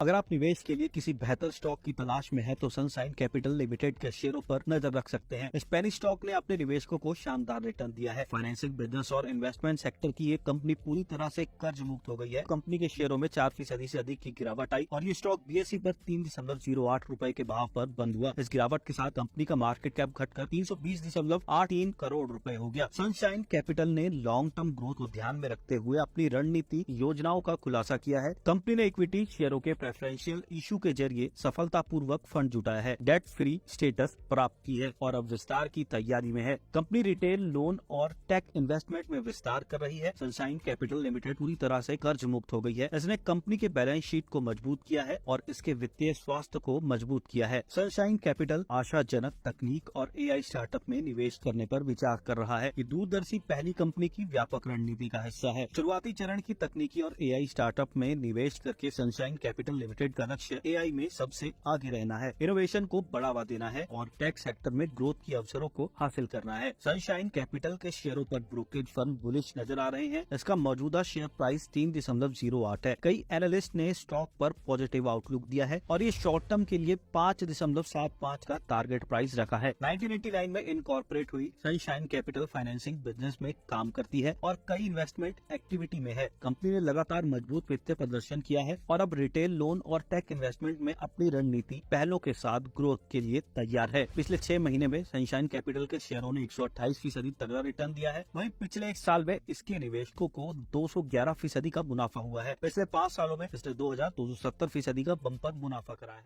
अगर आप निवेश के लिए किसी बेहतर स्टॉक की तलाश में हैं तो सनशाइन कैपिटल लिमिटेड के शेयरों पर नजर रख सकते हैं। स्पेनिश स्टॉक ने अपने निवेशकों को शानदार रिटर्न दिया है। फाइनेंशियल बिजनेस और इन्वेस्टमेंट सेक्टर की ये कंपनी पूरी तरह से कर्ज मुक्त हो गई है। कंपनी के शेयरों में 4% से अधिक की गिरावट आई और ये स्टॉक बीएसई पर 3.08 रुपए के भाव पर बंद हुआ। इस गिरावट के साथ कंपनी का मार्केट कैप घटकर 320.83 करोड़ रुपए हो गया। सनशाइन कैपिटल ने लॉन्ग टर्म ग्रोथ को ध्यान में रखते हुए अपनी रणनीति योजनाओं का खुलासा किया है। कंपनी ने इक्विटी शेयरों के प्रेफरेंशियल इशू के जरिए सफलतापूर्वक फंड जुटाया है, डेट फ्री स्टेटस प्राप्त की है और अब विस्तार की तैयारी में है। कंपनी रिटेल लोन और टेक इन्वेस्टमेंट में विस्तार कर रही है। सनशाइन कैपिटल लिमिटेड पूरी तरह से कर्ज मुक्त हो गई है। इसने कंपनी के बैलेंस शीट को मजबूत किया है और इसके वित्तीय स्वास्थ्य को मजबूत किया है। सनशाइन कैपिटल आशाजनक तकनीक और एआई स्टार्टअप में निवेश करने पर विचार कर रहा है। ये दूरदर्शी पहली कंपनी की व्यापक रणनीति का हिस्सा है। शुरुआती चरण की तकनीकी और एआई स्टार्टअप में निवेश करके सनशाइन कैपिटल लिमिटेड का लक्ष्य एआई में सबसे आगे रहना है, इनोवेशन को बढ़ावा देना है और टेक सेक्टर में ग्रोथ के अवसरों को हासिल करना है। सनशाइन कैपिटल के शेयरों पर ब्रोकरेज फर्म बुलिश नजर आ रहे हैं। इसका मौजूदा शेयर प्राइस 3.08 है। कई एनालिस्ट ने स्टॉक पर पॉजिटिव आउटलुक दिया है और ये शॉर्ट टर्म के लिए 5.75 का टारगेट प्राइस रखा है। 1989 में इनकॉर्पोरेट हुई सनशाइन कैपिटल फाइनेंसिंग बिजनेस में काम करती है और कई इन्वेस्टमेंट एक्टिविटी में है। कंपनी ने लगातार मजबूत वित्तीय प्रदर्शन किया है और अब रिटेल लोन और टेक इन्वेस्टमेंट में अपनी रणनीति पहलों के साथ ग्रोथ के लिए तैयार है। पिछले 6 महीने में सनशाइन कैपिटल के शेयरों ने 128% तगड़ा रिटर्न दिया है। वहीं पिछले 1 साल में इसके निवेशकों को 211% का मुनाफा हुआ है। पिछले 5 सालों में इसने 2,270% का बम्पर मुनाफा करा है।